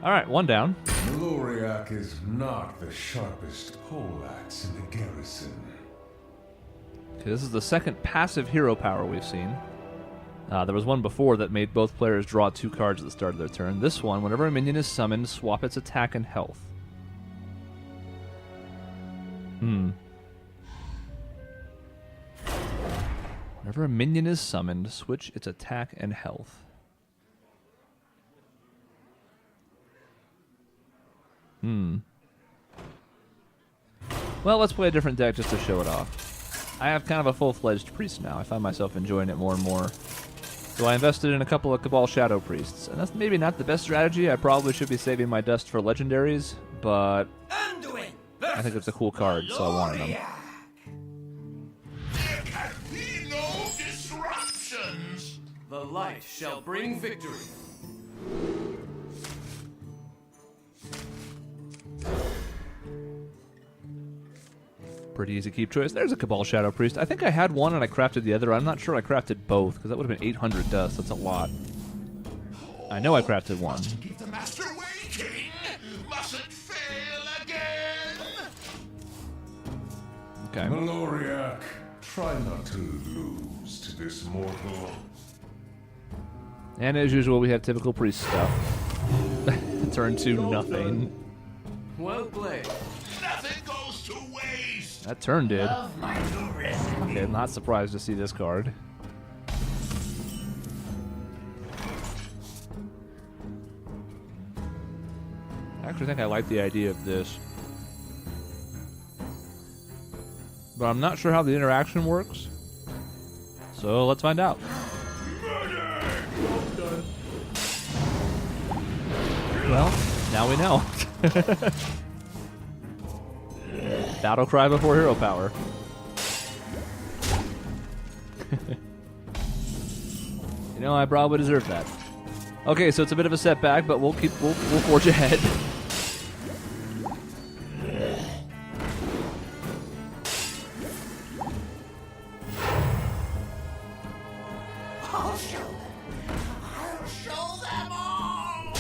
All right, one down. Blackrock is not the sharpest poleaxe in the garrison. Okay, this is the second passive hero power we've seen. There was one before that made both players draw 2 cards at the start of their turn. This one, whenever a minion is summoned, swap its attack and health. Whenever a minion is summoned, switch its attack and health. Well, let's play a different deck just to show it off. I have kind of a full-fledged priest now. I find myself enjoying it more and more. So I invested in a couple of Cabal Shadow Priests. And that's maybe not the best strategy. I probably should be saving my dust for legendaries, but I think it's a cool card, so I wanted them. There can be no disruptions. The light shall bring victory. Pretty easy keep choice. There's a Cabal Shadow Priest. I think I had one and I crafted the other. I'm not sure I crafted both, because that would have been 800 dust. That's a lot. I know I crafted one. Keep the master waiting. Mustn't fail again. Okay. Blackrock, try not to lose to this mortal. And as usual, we have typical priest stuff. Turn 2, nothing. Well played. Nothing goes to waste. That turn did. Love my new recipe. Okay, I'm not surprised to see this card. I actually think I like the idea of this. But I'm not sure how the interaction works. So let's find out. Well, now we know. Battle cry before hero power. You know, I probably deserve that. Okay, so it's a bit of a setback, but we'll forge ahead. I'll show them. I'll show them all.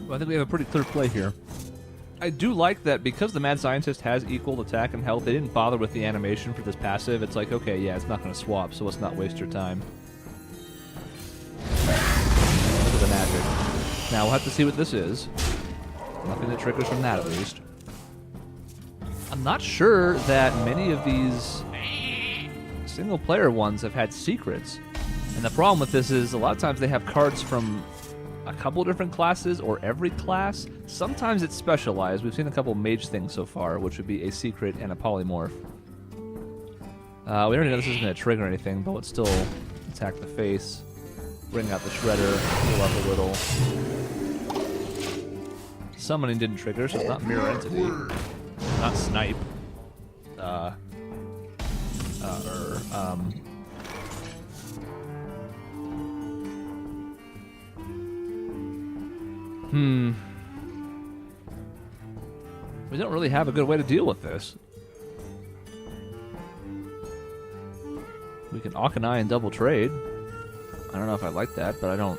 Well, I think we have a pretty clear play here. I do like that because the Mad Scientist has equal attack and health, they didn't bother with the animation for this passive. It's like, okay, yeah, it's not going to swap, so let's not waste your time. Look at the magic. Now, we'll have to see what this is. Nothing that triggers from that, at least. I'm not sure that many of these single-player ones have had secrets. And the problem with this is a lot of times they have cards from a couple different classes or every class. Sometimes it's specialized. We've seen a couple mage things so far, which would be a secret and a polymorph. We already know this isn't going to trigger anything, but let's still attack the face, bring out the shredder, heal up a little. Summoning didn't trigger, so it's not mirror entity, not snipe. We don't really have a good way to deal with this. We can Auchenai and double trade. I don't know if I like that, but I don't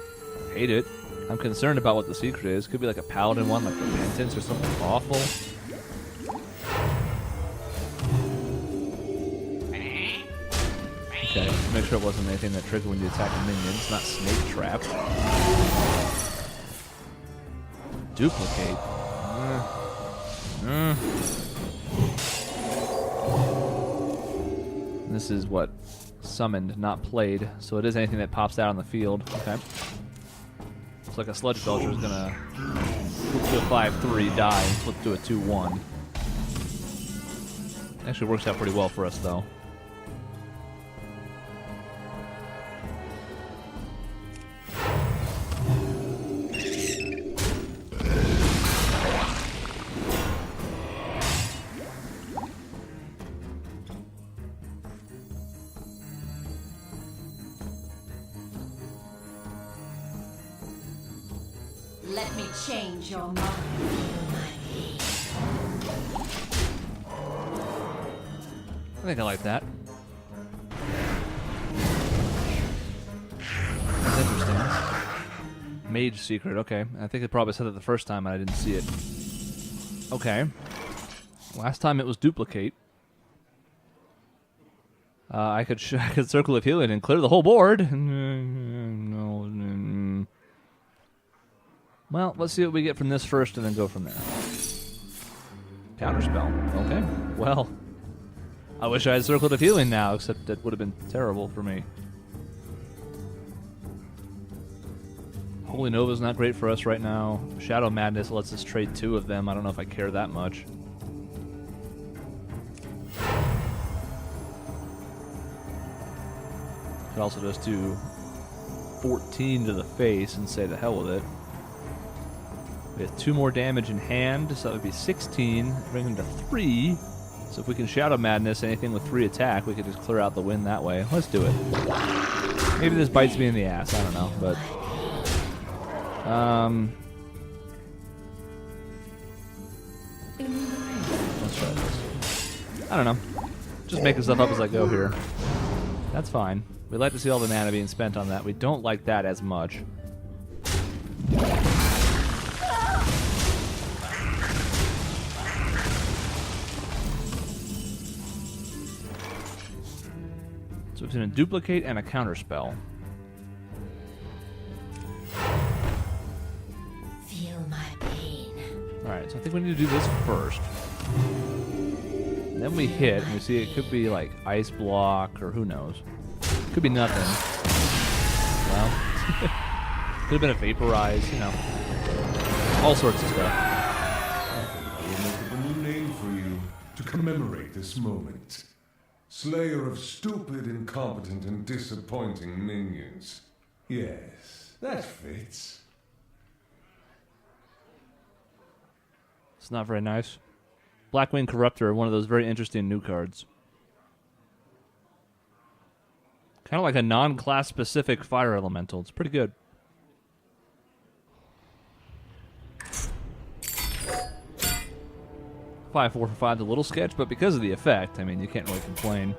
hate it. I'm concerned about what the secret is. Could be like a paladin one, like Repentance or something awful. Okay, make sure it wasn't anything that triggered when you attack minions, not Snake Trap. Duplicate. This is what? Summoned, not played. So it is anything that pops out on the field. Okay. Looks like a Sludge Belcher is gonna flip to a 5-3, die, and flip to a 2-1. Actually works out pretty well for us, though. Let me change your mind. I think I like that. Mage Secret, okay. I think it probably said it the first time and I didn't see it. Okay. Last time it was Duplicate. I could Circle of Healing and clear the whole board. No. Well, let's see what we get from this first and then go from there. Counterspell. Okay. Well, I wish I had Circle of Healing now, except that would have been terrible for me. Holy Nova's not great for us right now. Shadow Madness lets us trade 2 of them. I don't know if I care that much. Could also just do 14 to the face and say the hell with it. We have 2 more damage in hand, so that would be 16. Bring him to 3. So if we can Shadow Madness anything with 3 attack, we could just clear out the win that way. Let's do it. Maybe this bites me in the ass. I don't know, but... let's try this. I don't know. Just making stuff up as I go here. That's fine. We'd like to see all the mana being spent on that. We don't like that as much. So it's going to Duplicate and a Counterspell. Feel my pain. Alright, so I think we need to do this first. And then we hit, and we see it could be like Ice Block, or who knows. Could be nothing. Well, could have been a Vaporize, you know. All sorts of stuff. I will make up a new name for you to commemorate this moment. Slayer of stupid, incompetent, and disappointing minions. Yes, that fits. It's not very nice. Blackwing Corruptor, one of those very interesting new cards. Kind of like a non-class specific fire elemental. It's pretty good. $5 4 for $5, a little sketch, but because of the effect, I mean, you can't really complain.